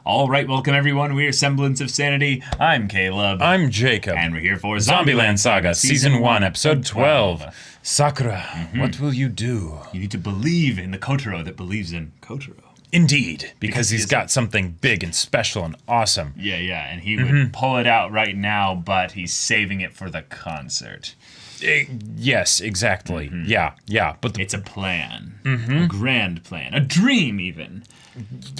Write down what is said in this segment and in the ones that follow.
All right, welcome everyone. We are Semblance of Sanity. I'm Caleb. I'm Jacob. And we're here for Zombieland Saga, Season 1, Episode 12. Sakura, what will you do? You need to believe in the Kotaro that believes in Kotaro. Indeed, because he's got something big and special and awesome. Yeah, and he would pull it out right now, but he's saving it for the concert. Yes, exactly. Yeah, but it's a plan. A grand plan. A dream, even.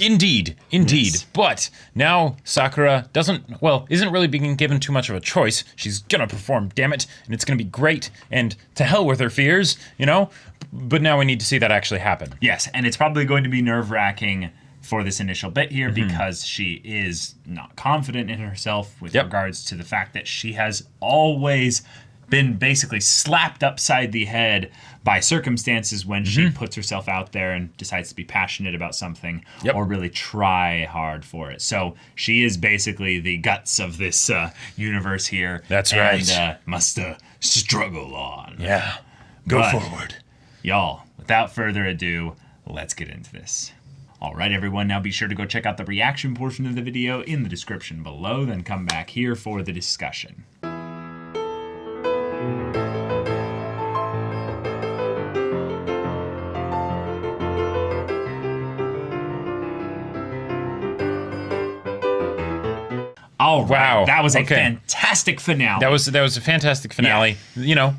Indeed. Yes. But now Sakura isn't really being given too much of a choice. She's gonna perform, damn it, and it's gonna be great, and to hell with her fears, you know? But now we need to see that actually happen. Yes, and it's probably going to be nerve-wracking for this initial bit here because she is not confident in herself with regards to the fact that she has always been basically slapped upside the head by circumstances when she puts herself out there and decides to be passionate about something or really try hard for it. So she is basically the guts of this universe here. That's right. And must struggle on. Yeah, go forward. Y'all, without further ado, let's get into this. All right, everyone, now be sure to go check out the reaction portion of the video in the description below, then come back here for the discussion. Oh wow! That was a fantastic finale. That was a fantastic finale. Yeah. You know,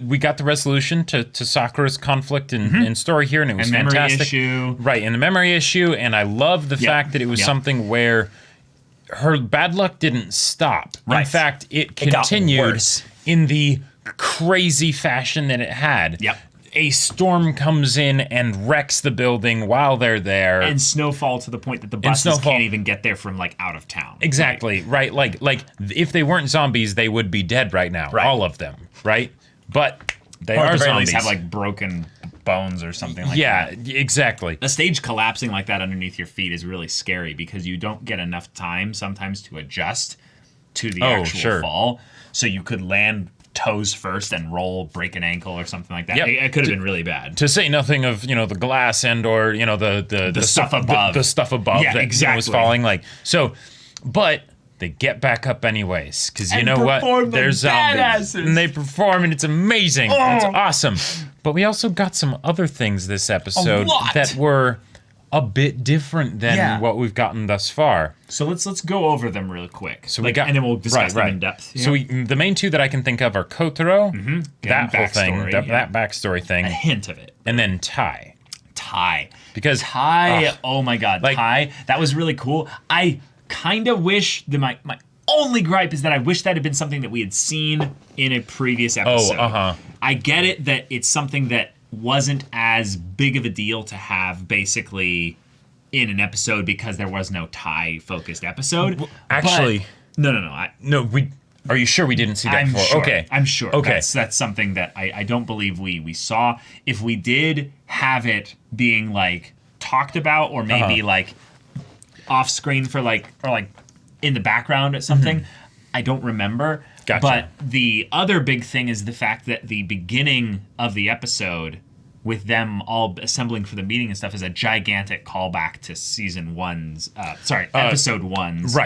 we got the resolution to Sakura's conflict and story here, and it was fantastic. Issue. Right, and the memory issue, and I love the fact that it was something where her bad luck didn't stop. Right. In fact, it continued in the crazy fashion that it had. Yep. A storm comes in and wrecks the building while they're there. And snowfall to the point that the buses can't even get there from, like, out of town. Exactly, right? Like if they weren't zombies, they would be dead right now. Right. All of them, right? But they are zombies. At least have, like, broken bones or something like that. Yeah, exactly. A stage collapsing like that underneath your feet is really scary because you don't get enough time sometimes to adjust to the actual fall. So you could land toes first and roll, break an ankle or something like that. Yep. It could have been really bad. To say nothing of, the glass and or, the stuff above. The stuff above that was falling. But they get back up anyways. Because you know what? They're zombies. And they perform and it's amazing. It's awesome. But we also got some other things this episode that were a bit different than what we've gotten thus far. So let's go over them real quick. So we got, and then we'll discuss them in depth. So the main two that I can think of are Kotaro, that whole thing, that backstory thing, a hint of it, and then Tai. Because Tai, oh my God, Tai, that was really cool. I kind of wish that my only gripe is that I wish that had been something that we had seen in a previous episode. I get it that it's something that wasn't as big of a deal to have basically in an episode because there was no Tai-focused episode. Actually, but, no. Are you sure we didn't see that before? Sure. Okay, I'm sure. Okay, that's something that I don't believe we saw. If we did have it being like talked about or maybe like off screen for or in the background at something, I don't remember. Gotcha. But the other big thing is the fact that the beginning of the episode with them all assembling for the meeting and stuff is a gigantic callback to episode one's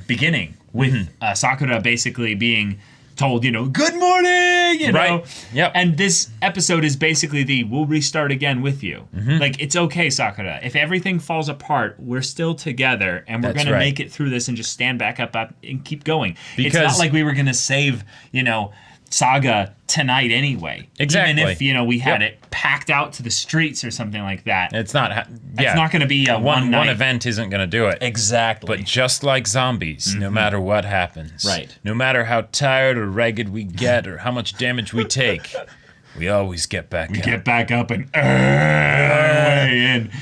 beginning with Sakura basically being told, good morning, you know? Yep. And this episode is basically we'll restart again with you. Like, it's okay, Sakura. If everything falls apart, we're still together, and we're going to make it through this and just stand back up and keep going. Because it's not like we were going to save, Saga tonight anyway. Exactly. Even if, we had it packed out to the streets or something like that. It's not It's not going to be a one event isn't going to do it. Exactly. But just like zombies, no matter what happens. Right. No matter how tired or ragged we get or how much damage we take, we always get back up. Get back up and our way in.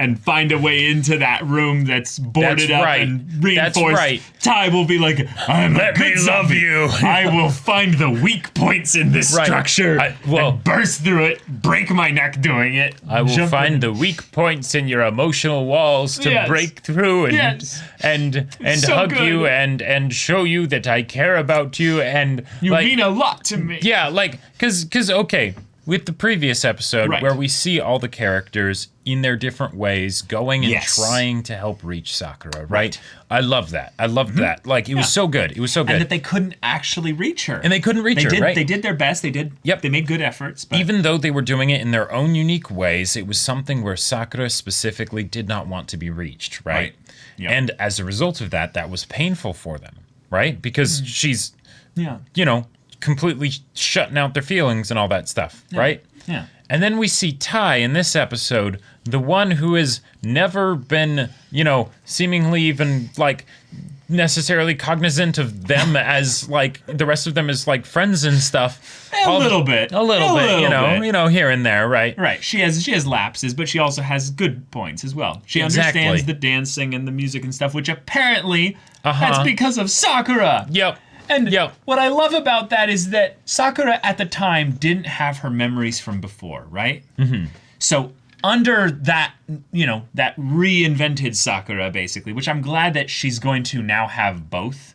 And find a way into that room that's boarded up and reinforced. That's right. Tai will be like, Let me love you. I will find the weak points in this structure and burst through it, break my neck doing it. I will find the weak points in your emotional walls to break through and hug you and show you that I care about you and you mean a lot to me. Yeah, because okay. with the previous episode where we see all the characters in their different ways going and trying to help reach Sakura, right? I love that. I loved that. Like, it was so good. It was so good. And that they couldn't actually reach her. And they couldn't reach her, right? They did their best. They did. Yep. They made good efforts. But even though they were doing it in their own unique ways, it was something where Sakura specifically did not want to be reached, right? Yep. And as a result of that, that was painful for them, right? Because she's, you know, completely shutting out their feelings and all that stuff, right? Yeah. And then we see Tai in this episode, the one who has never been, you know, seemingly even, like, necessarily cognizant of them as, like, the rest of them as, like, friends and stuff. A little bit, you know, here and there, right? Right. She has lapses, but she also has good points as well. She understands the dancing and the music and stuff, which apparently that's because of Sakura. Yep. And what I love about that is that Sakura at the time didn't have her memories from before, right? Mm-hmm. So under that, you know, that reinvented Sakura, basically, which I'm glad that she's going to now have both,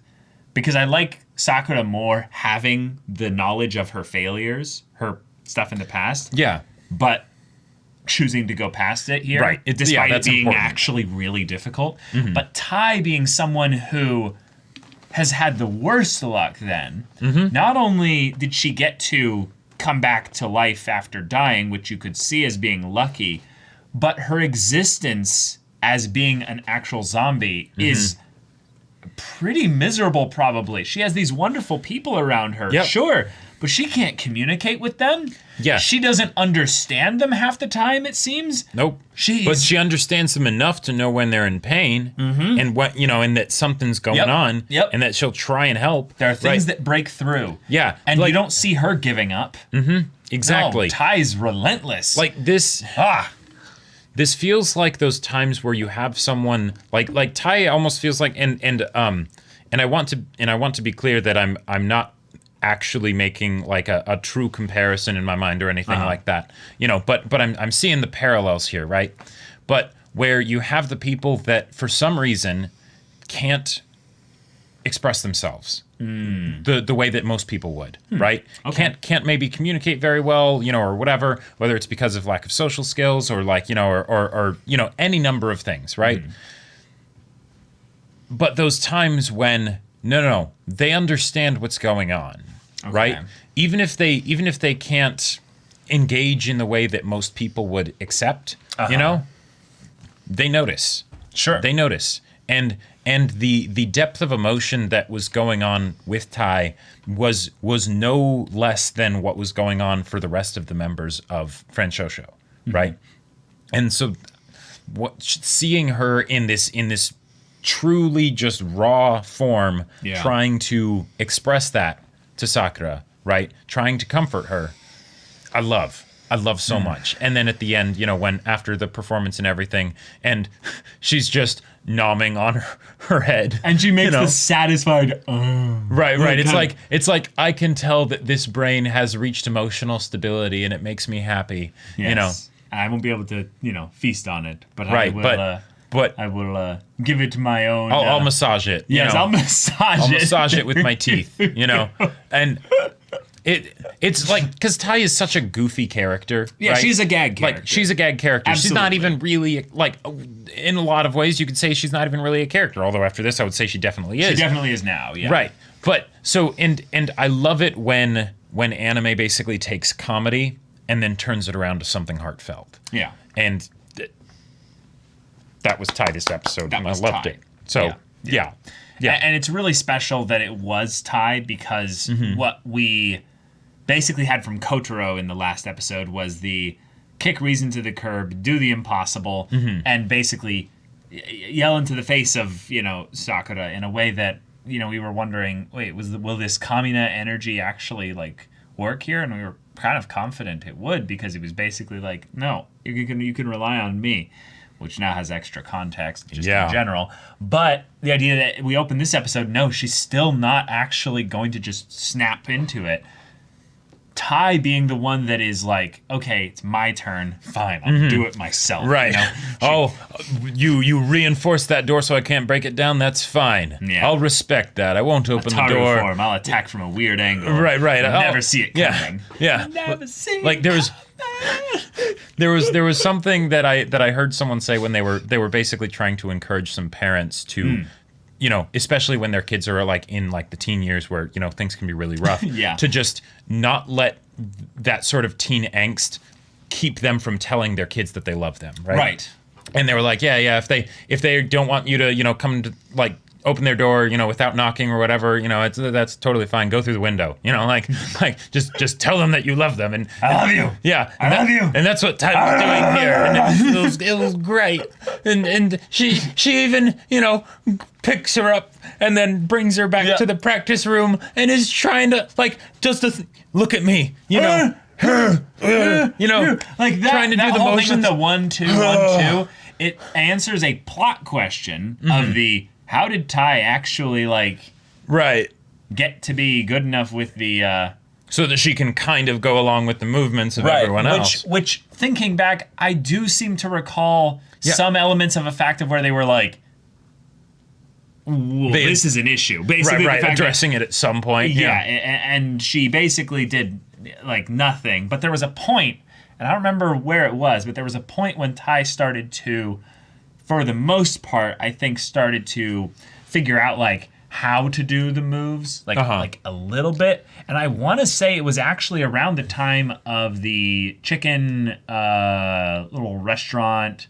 because I like Sakura more having the knowledge of her failures, her stuff in the past. Yeah. But choosing to go past it here, right? Despite it being important. Actually really difficult. Mm-hmm. But Tai being someone who has had the worst luck then, not only did she get to come back to life after dying, which you could see as being lucky, but her existence as being an actual zombie is pretty miserable, probably. She has these wonderful people around her, sure, but she can't communicate with them. Yeah. She doesn't understand them half the time, it seems. Nope. But she understands them enough to know when they're in pain and what, you know, and that something's going on and that she'll try and help. There are things that break through. Yeah. And you don't see her giving up. Exactly. No, Tai's relentless. Like this this feels like those times where you have someone like Tai almost feels like and I want to be clear that I'm not actually making like a true comparison in my mind or anything like that, you know, but I'm seeing the parallels here, right? But where you have the people that for some reason can't express themselves the way that most people would, right? Okay. Can't maybe communicate very well, you know, or whatever, whether it's because of lack of social skills or like, you know, or you know, any number of things, right? But those times when no, they understand what's going on. Right? Even if they can't engage in the way that most people would accept, you know, they notice. Sure. They notice. And the depth of emotion that was going on with Tai was no less than what was going on for the rest of the members of Franchouchou, right? And so seeing her in this truly just raw form trying to express that to Sakura, right? Trying to comfort her. I love so much. And then at the end, you know, when after the performance and everything, and she's just nomming on her head. And she makes the satisfied, Right. It's like, I can tell that this brain has reached emotional stability and it makes me happy, you know. I won't be able to, you know, feast on it, but I will... But I will give it my own... I'll massage it. Yes, I'll massage it with my teeth, you know? And it's like... Because Tai is such a goofy character, right? She's a gag character. Like, she's a gag character. Absolutely. She's not even really... Like, in a lot of ways, you could say she's not even really a character. Although after this, I would say she definitely is. She definitely is now, yeah. Right. But, so... And I love it when anime basically takes comedy and then turns it around to something heartfelt. Yeah. And... That was Tai this episode, and I loved it. So, yeah. And it's really special that it was Tai because what we basically had from Kotaro in the last episode was the kick reason to the curb, do the impossible, and basically yell into the face of, you know, Sakura in a way that, you know, we were wondering, wait, will this Kamina energy actually, like, work here? And we were kind of confident it would because it was basically like, no, you can rely on me. Which now has extra context just in general. But the idea that we open this episode, no, she's still not actually going to just snap into it. Tai being the one that is like, okay, it's my turn. Fine, I'll do it myself. Right. You know? You reinforced that door so I can't break it down. That's fine. Yeah. I'll respect that. I won't open the Taru door. form. I'll attack from a weird angle. Right. You'll never see it coming. Yeah. Never see Like there was something that I heard someone say when they were basically trying to encourage some parents to. You know, especially when their kids are like in like the teen years where, you know, things can be really rough. Yeah. To just not let that sort of teen angst keep them from telling their kids that they love them, right? Right. And they were like, yeah, if they don't want you to, you know, come to like open their door, you know, without knocking or whatever, you know, that's totally fine. Go through the window, you know, like just tell them that you love them. And I love you. Yeah, I love you. And that's what Ty was doing here, and it was great. And she even, you know, picks her up and then brings her back to the practice room and is trying to like look at me, you know. You know, like that, trying to that do the whole motions. thing with the 1 2 1 2. It answers a plot question of the how did Tai actually like get to be good enough with the so that she can kind of go along with the movements of everyone else. Which thinking back, I do seem to recall some elements of a fact of where they were like, well, this is an issue. Basically, right, addressing it at some point. Yeah, and she basically did like nothing. But there was a point, and I don't remember where it was, but there was a point when Tai started to, for the most part, I think started to figure out like how to do the moves, like a little bit. And I want to say it was actually around the time of the chicken little restaurant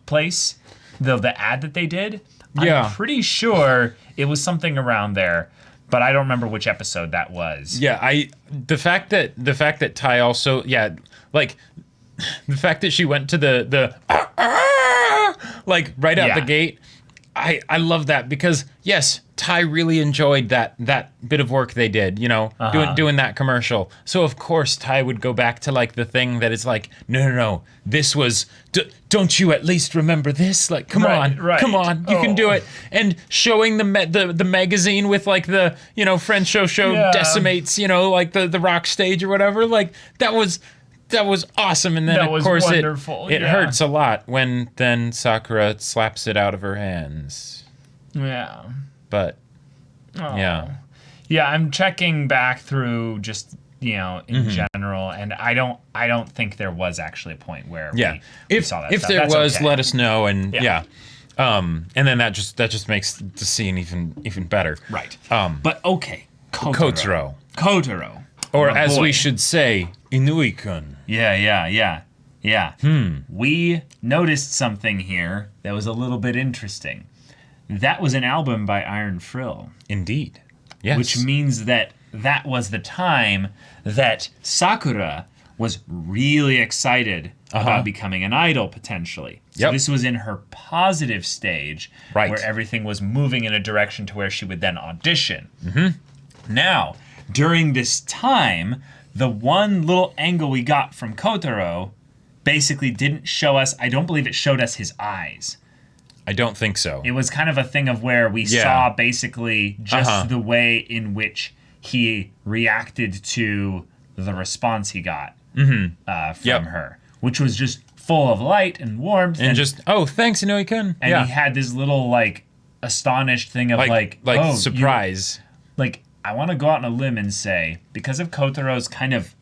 place, the ad that they did. Yeah. I'm pretty sure it was something around there, but I don't remember which episode that was. Yeah, the fact that Tai also like the fact that she went to the like right out the gate. I love that because yes, Tai really enjoyed that bit of work they did, you know, doing that commercial. So of course Tai would go back to like the thing that is like, no, this was. Don't you at least remember this? Like, come on, you can do it. And showing the magazine with like the, you know, Franchouchou decimates, you know, like the rock stage or whatever. Like that was awesome. And then of course it hurts a lot when then Sakura slaps it out of her hands. Yeah. But yeah, I'm checking back through just, you know, in general, and I don't think there was actually a point where we saw that. If stuff. there That's was, okay. let us know, and and then that just makes the scene even better. Right. But okay, Kotaro, or as we should say, Inui-kun. Yeah. We noticed something here that was a little bit interesting. That was an album by Iron Frill. Indeed. Yes. Which means that was the time that Sakura was really excited about becoming an idol, potentially. So this was in her positive stage, where everything was moving in a direction to where she would then audition. Now, during this time, the one little angle we got from Kotaro basically didn't show us, I don't believe it showed us his eyes. I don't think so. It was kind of a thing of where we saw basically just the way in which he reacted to the response he got from her, which was just full of light and warmth. And just, thanks, Inui-kun. And he had this little, like, astonished thing of, like surprise. I want to go out on a limb and say, because of Kotaro's kind of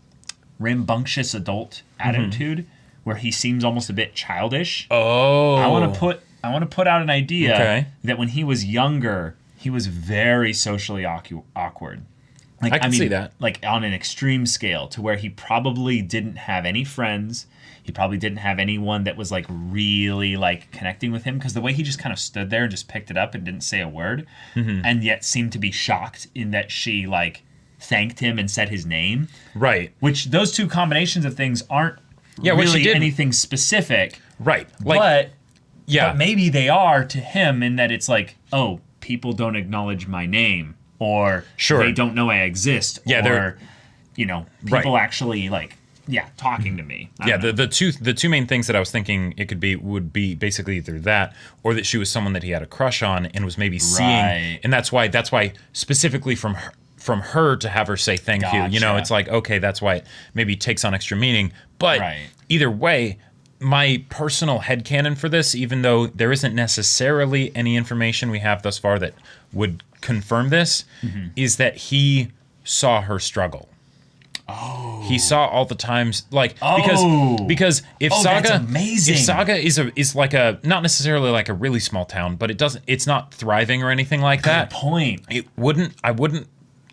rambunctious adult attitude, where he seems almost a bit childish, I want to put out an idea that when he was younger, he was very socially awkward. Like, I can see that. Like on an extreme scale, to where he probably didn't have any friends. He probably didn't have anyone that was like really like connecting with him, because the way he just kind of stood there and just picked it up and didn't say a word, and yet seemed to be shocked in that she like thanked him and said his name. Right. Which those two combinations of things aren't really anything specific. Right. But maybe they are to him, in that it's like, oh, people don't acknowledge my name, or they don't know I exist, or you know, people actually like talking to me. The two main things that I was thinking it could be would be basically either that, or that she was someone that he had a crush on and was maybe seeing, and that's why specifically from her to have her say thank you. You know, it's like, okay, that's why it maybe takes on extra meaning. But either way, my personal headcanon for this, even though there isn't necessarily any information we have thus far that would confirm this, is that he saw her struggle. Oh. He saw all the times, like, because if Saga is like a, not necessarily like a really small town, but it's not thriving or anything like that. Good point.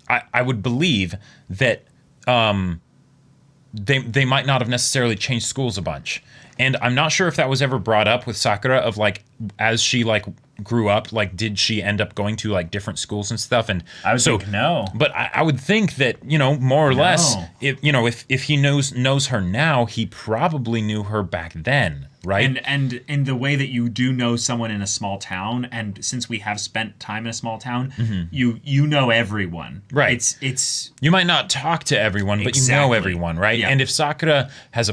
I would believe that they might not have necessarily changed schools a bunch. And I'm not sure if that was ever brought up with Sakura of like, as she like grew up, like did she end up going to like different schools and stuff? And I would think no. But I would think that, you know, more or less, if he knows her now, he probably knew her back then. Right. And in the way that you do know someone in a small town, and since we have spent time in a small town, you know everyone. Right. It's you might not talk to everyone, but you know everyone, right? Yeah. And if Sakura has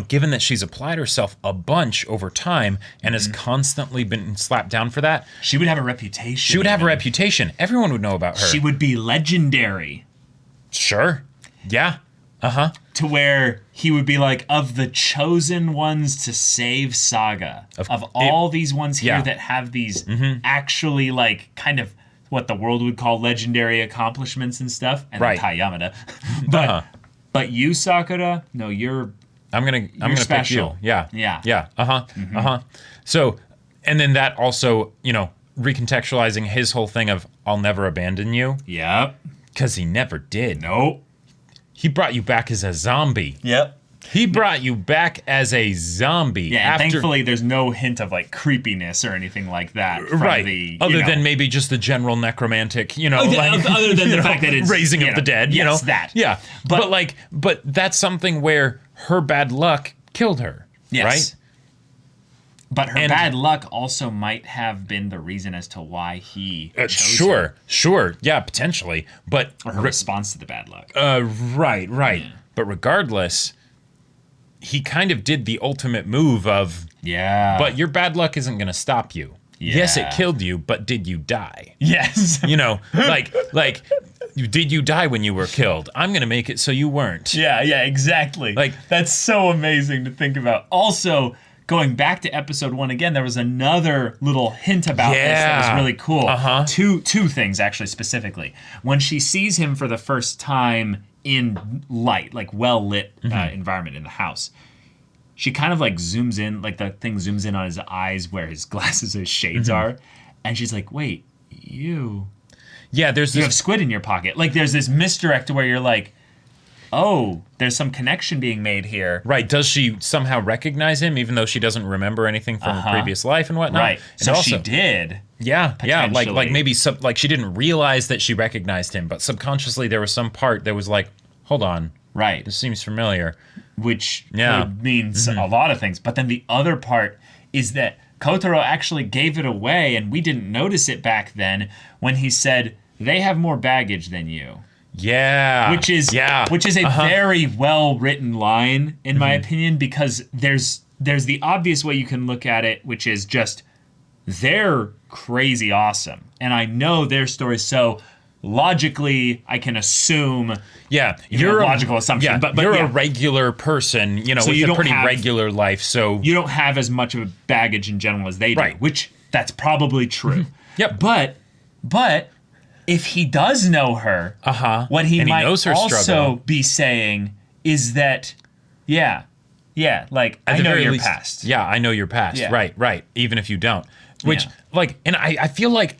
given that she's applied herself a bunch over time and has constantly been slapped down for that, she would have a reputation. She would have a reputation. Everyone would know about her. She would be legendary. Sure. Yeah. To where he would be like, of the chosen ones to save Saga, of all these ones here that have these actually like kind of what the world would call legendary accomplishments and stuff, and then Tai Yamada. But you, Sakura, no, I'm gonna special. Pick you. Yeah. So, and then that also, recontextualizing his whole thing of I'll never abandon you. Yep. Because he never did. Nope. He brought you back as a zombie. Yep. He brought you back as a zombie. Yeah, and thankfully there's no hint of like creepiness or anything like that. Right. Other than maybe just the general necromantic, other than the fact that it's raising of the dead, that. Yeah. But that's something where her bad luck killed her. Yes. Right? But her bad luck also might have been the reason as to why he chose her. Sure. Yeah, potentially. But or her response to the bad luck. Right. Yeah. But regardless, he kind of did the ultimate move of, but your bad luck isn't going to stop you. Yeah. Yes, it killed you, but did you die? Yes. Like did you die when you were killed? I'm going to make it so you weren't. Yeah, exactly. Like, that's so amazing to think about. Also, going back to episode 1 again, there was another little hint about this that was really cool. Two things, actually, specifically. When she sees him for the first time in light, like well-lit environment in the house, she kind of like zooms in, like the thing zooms in on his eyes where his glasses, his shades are, and she's like, wait, you have squid in your pocket. Like, there's this misdirect to where you're like, oh, there's some connection being made here. Right. Does she somehow recognize him, even though she doesn't remember anything from a previous life and whatnot? Right. And so also, she did. Yeah. Like maybe like she didn't realize that she recognized him, but subconsciously there was some part that was like, hold on. Right. This seems familiar. Which means a lot of things. But then the other part is that Kotaro actually gave it away, and we didn't notice it back then when he said, they have more baggage than you. Yeah. Which is a very well written line, in my opinion, because there's the obvious way you can look at it, which is just they're crazy awesome. And I know their story, so logically I can assume you're a logical assumption. Yeah, but you're a regular person, with a pretty regular life, so you don't have as much of a baggage in general as they do. Right. Which that's probably true. Yep. But if he does know her, what he might also be saying is that, like, I know your past. Yeah, I know your past. Yeah. Right. Even if you don't. Which, and I feel like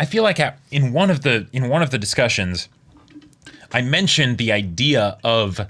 in one of the discussions, I mentioned the idea of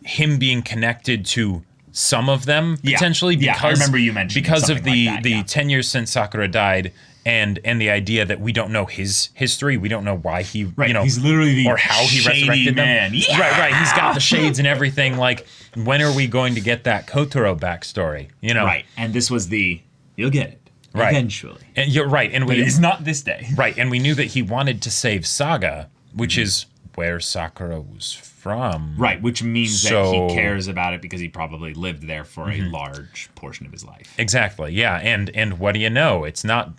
him being connected to some of them, potentially. Because, I remember you mentioning because of the 10 years since Sakura died. And the idea that we don't know his history, we don't know why he, he's literally the or how he resurrected them. Yeah! Right. He's got the shades and everything. Like, when are we going to get that Kotaro backstory? Right. And this was you'll get it eventually. And you're right. And it's not this day. Right. And we knew that he wanted to save Saga, which is where Sakura was from. Right, which means that he cares about it because he probably lived there for a large portion of his life. Exactly, yeah. And what do you know? It's not,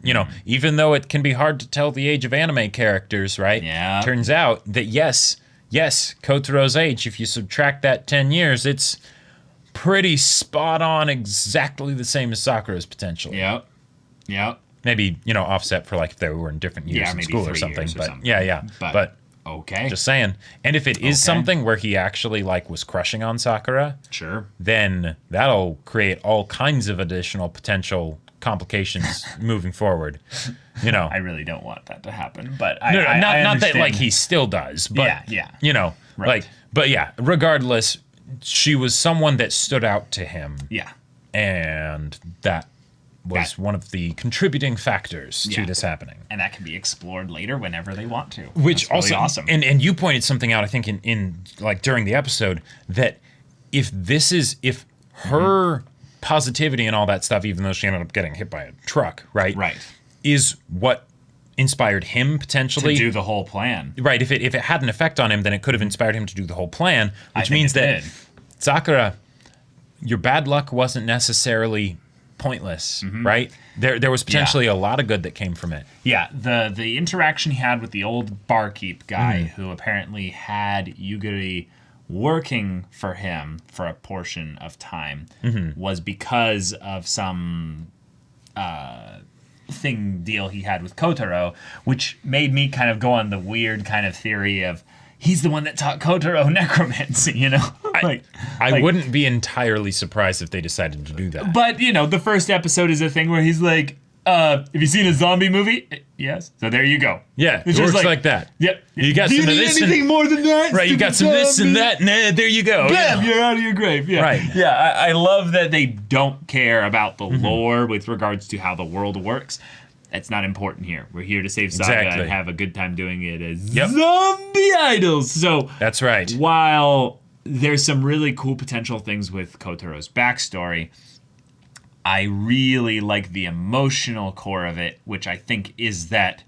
even though it can be hard to tell the age of anime characters, right? Yeah. Turns out that, yes, yes, Kotaro's age, if you subtract that 10 years, it's pretty spot on, exactly the same as Sakura's potentially. Yep. Maybe, offset for like if they were in different years in school or something. Yeah. But okay. Just saying. And if it is something where he actually like was crushing on Sakura, sure, then that'll create all kinds of additional potential complications moving forward. I really don't want that to happen, but I not that like he still does, but right. but yeah, regardless, she was someone that stood out to him. Yeah. And that was one of the contributing factors to this happening. And that can be explored later whenever they want to. Which That's really also awesome. And you pointed something out, I think, in like during the episode, that if her positivity and all that stuff, even though she ended up getting hit by a truck, right? Right. Is what inspired him potentially to do the whole plan. Right. If it had an effect on him, then it could have inspired him to do the whole plan, which means that Sakura, your bad luck wasn't necessarily pointless, right? There was potentially a lot of good that came from it. Yeah, the interaction he had with the old barkeep guy who apparently had Yugiri working for him for a portion of time was because of some deal he had with Kotaro, which made me kind of go on the weird kind of theory of he's the one that taught Kotaro necromancy, I wouldn't be entirely surprised if they decided to do that. But, the first episode is a thing where he's like, have you seen a zombie movie? Yes. So there you go. Yeah, it works like that. Yep. You got some of this anything more than that? Right, you got some this and that, and there you go. Bam, you're out of your grave. Yeah. Right. Yeah, I love that they don't care about the lore with regards to how the world works. That's not important here. We're here to save Saga and have a good time doing it as zombie idols. So that's right. While there's some really cool potential things with Kotaro's backstory, I really like the emotional core of it, which I think is that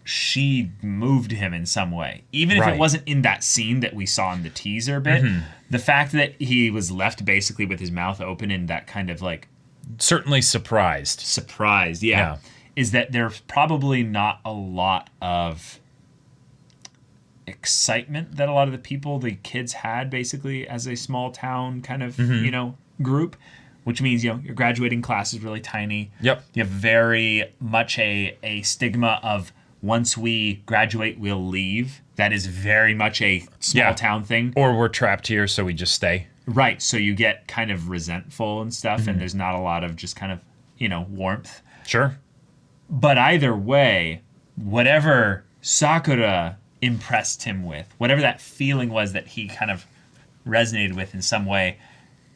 she moved him in some way. Even if it wasn't in that scene that we saw in the teaser bit, the fact that he was left basically with his mouth open in that kind of like certainly surprised, is that there's probably not a lot of excitement that a lot of the kids had basically as a small town kind of group, which means your graduating class is really tiny. You have very much a stigma of once we graduate we'll leave. That is very much a small town thing, or we're trapped here so we just stay. Right, so you get kind of resentful and stuff, and there's not a lot of just kind of, warmth. Sure. But either way, whatever Sakura impressed him with, whatever that feeling was that he kind of resonated with in some way,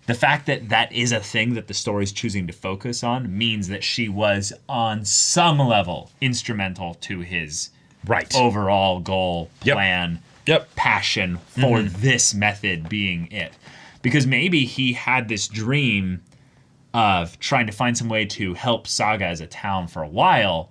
the fact that that is a thing that the story's choosing to focus on means that she was on some level instrumental to his overall goal, plan, passion for this method being it. Because maybe he had this dream of trying to find some way to help Saga as a town for a while,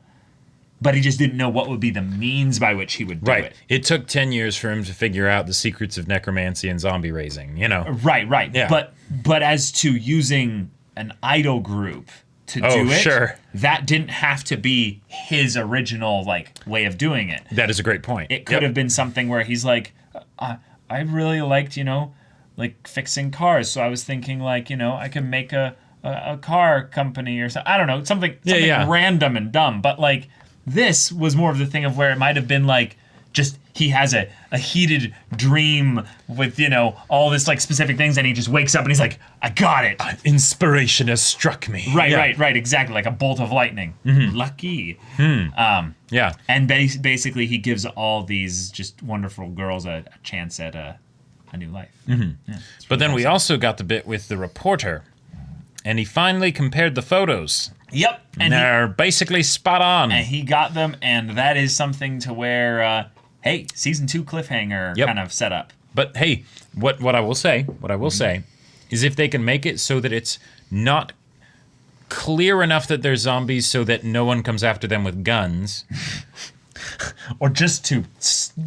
but he just didn't know what would be the means by which he would do it. It took 10 years for him to figure out the secrets of necromancy and zombie raising, Right. Yeah. But as to using an idol group to do it, that didn't have to be his original way of doing it. That is a great point. It could have been something where he's like, I really liked, fixing cars. So I was thinking I can make a car company or something. I don't know, something random and dumb. But this was more of the thing of where it might have been just he has a heated dream with, all this specific things, and he just wakes up and he's like, I got it. Inspiration has struck me. Right, exactly. Like a bolt of lightning. Lucky. And basically he gives all these just wonderful girls a chance at a new life. But then we also got the bit with the reporter, and he finally compared the photos. And they're basically spot on. And he got them, and that is something to where, hey, season 2 cliffhanger kind of setup. But hey, what I will say is if they can make it so that it's not clear enough that they're zombies so that no one comes after them with guns. Or just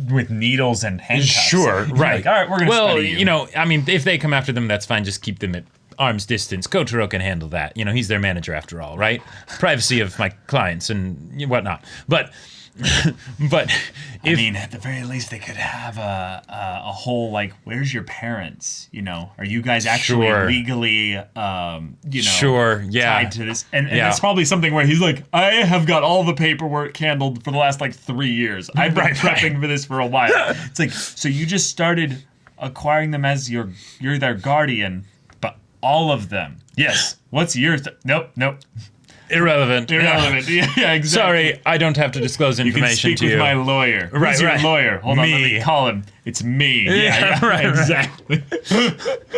with needles and handcuffs. Sure, right. All right, we're going to study you. I mean, if they come after them, that's fine. Just keep them at arm's distance. Kotaro can handle that. You know, he's their manager after all, right? Privacy of my clients and whatnot. But I mean, at the very least, they could have a whole, like, where's your parents? You know, are you guys actually legally, tied to this? And that's probably something where he's like, I have got all the paperwork handled for the last, like, 3 years. I've been prepping for this for a while. It's like, so you just started acquiring them as you're their guardian, but all of them. Yes. What's yours? Nope. Irrelevant. Yeah, exactly. Sorry, I don't have to disclose information to you. You can speak with my lawyer. Who's your lawyer? Hold on, let me call him. It's me. Yeah, exactly.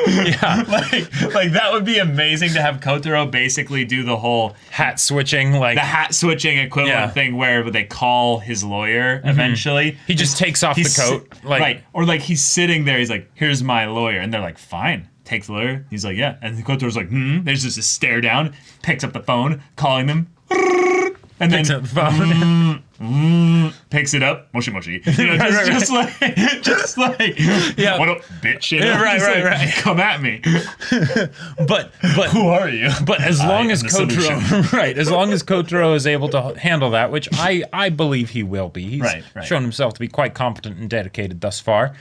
Yeah. like that would be amazing to have Kotaro basically do the whole hat switching, like the hat switching equivalent thing where they call his lawyer eventually. He just takes off the coat. Or like he's sitting there, he's like, here's my lawyer. And they're like, fine. Takes the lawyer. He's like, yeah. And Kotaro's like, There's just a stare down. Picks up the phone, calling them. And picks up the phone. Picks it up. Moshi moshi. You know, just like, yeah. What up, bitch? You know? Right. Come at me. But who are you? But as long as Kotaro, as long as Kotaro is able to handle that, which I believe he will be. He's shown himself to be quite competent and dedicated thus far.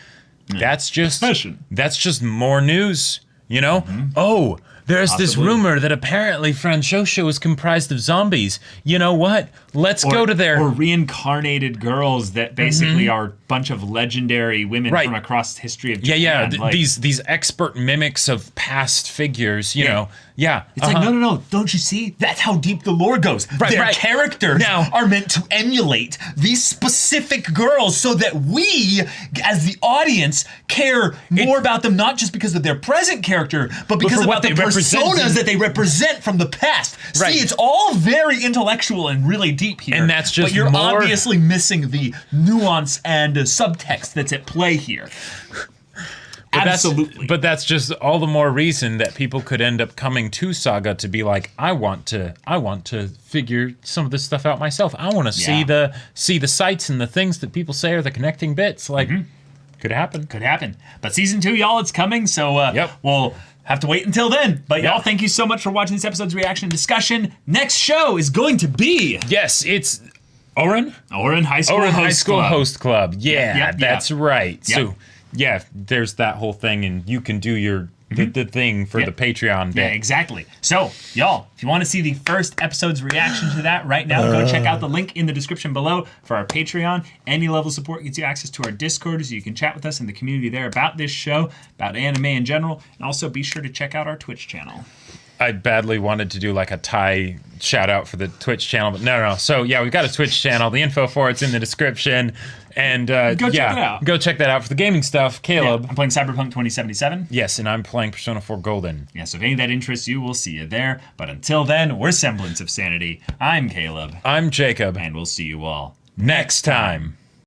That's just more news, you know? Oh, there's this rumor that apparently Franchouchou is comprised of zombies. You know what? Let's go to their... Or reincarnated girls that basically are a bunch of legendary women from across the history of Japan. Yeah. These expert mimics of past figures, you know. Yeah. It's like, no. Don't you see? That's how deep the lore goes. Their characters are meant to emulate these specific girls so that we, as the audience, care more about them, not just because of their present character, but because of the personas that they represent from the past. See, it's all very intellectual and really deep here. And that's just but you're obviously missing the nuance and subtext that's at play here. Absolutely. But that's just all the more reason that people could end up coming to Saga to be like, I want to figure some of this stuff out myself. I want to see the sites and the things that people say are the connecting bits. Like, could happen. Could happen. But season 2, y'all, it's coming. So we'll have to wait until then. But y'all, thank you so much for watching this episode's reaction and discussion. Next show is going to be... Yes, it's... Oren High School Host Club. Yeah, that's right. Yep. So, yeah, there's that whole thing, and you can do your the thing for the Patreon bit. Yeah, exactly. So, y'all, if you want to see the first episode's reaction to that right now, go check out the link in the description below for our Patreon. Any level support gets you access to our Discord, so you can chat with us in the community there about this show, about anime in general, and also be sure to check out our Twitch channel. I badly wanted to do like a Thai shout out for the Twitch channel, but no. So yeah, we've got a Twitch channel. The info for it's in the description. And go check it out. Go check that out for the gaming stuff. Caleb. I'm playing Cyberpunk 2077. Yes, and I'm playing Persona 4 Golden. Yeah, so if any of that interests you, we'll see you there. But until then, we're Semblance of Sanity. I'm Caleb. I'm Jacob. And we'll see you all next time.